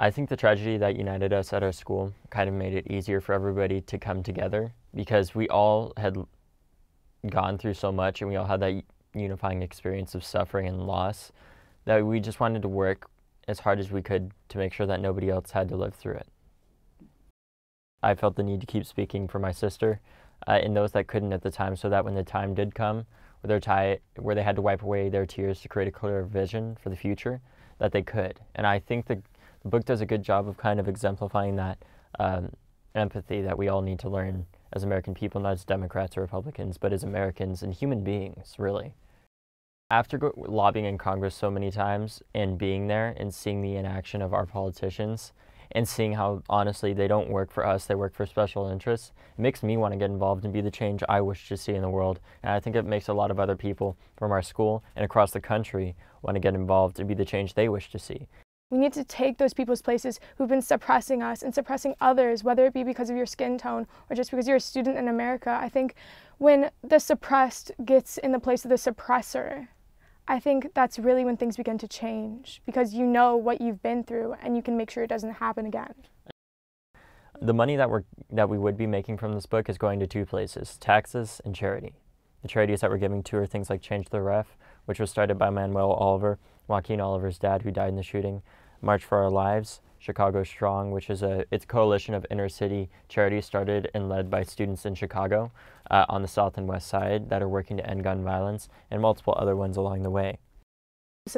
I think the tragedy that united us at our school kind of made it easier for everybody to come together because we all had gone through so much and we all had that unifying experience of suffering and loss that we just wanted to work as hard as we could to make sure that nobody else had to live through it. I felt the need to keep speaking for my sister and those that couldn't at the time, so that when the time did come where they had to wipe away their tears to create a clearer vision for the future, that they could. And I think the book does a good job of kind of exemplifying that empathy that we all need to learn as American people, not as Democrats or Republicans, but as Americans and human beings, really. After lobbying in Congress so many times and being there and seeing the inaction of our politicians and seeing how, honestly, they don't work for us, they work for special interests, it makes me want to get involved and be the change I wish to see in the world. And I think it makes a lot of other people from our school and across the country want to get involved and be the change they wish to see. We need to take those people's places who've been suppressing us and suppressing others, whether it be because of your skin tone or just because you're a student in America. I think when the suppressed gets in the place of the suppressor, I think that's really when things begin to change, because you know what you've been through and you can make sure it doesn't happen again. The money that we would be making from this book is going to two places: taxes and charity. The charities that we're giving to are things like Change the Ref, which was started by Manuel Oliver, Joaquin Oliver's dad, who died in the shooting; March for Our Lives, Chicago Strong, which is it's a coalition of inner city charities started and led by students in Chicago on the south and west side that are working to end gun violence, and multiple other ones along the way.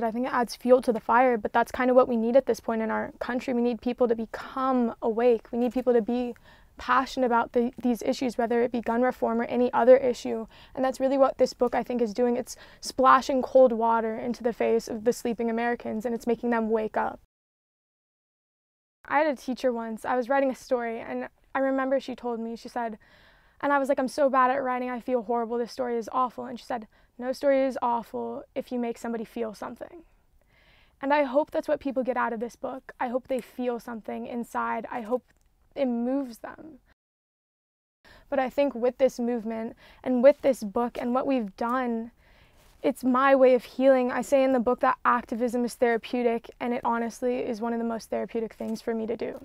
I think it adds fuel to the fire, but that's kind of what we need at this point in our country. We need people to become awake. We need people to be passionate about these issues, whether it be gun reform or any other issue. And that's really what this book, I think, is doing. It's splashing cold water into the face of the sleeping Americans, and it's making them wake up. I had a teacher once, I was writing a story, and I remember she told me, she said, and I was like, I'm so bad at writing, I feel horrible, this story is awful. And she said, no story is awful if you make somebody feel something. And I hope that's what people get out of this book. I hope they feel something inside. I hope it moves them. But I think with this movement and with this book and what we've done, it's my way of healing. I say in the book that activism is therapeutic, and it honestly is one of the most therapeutic things for me to do.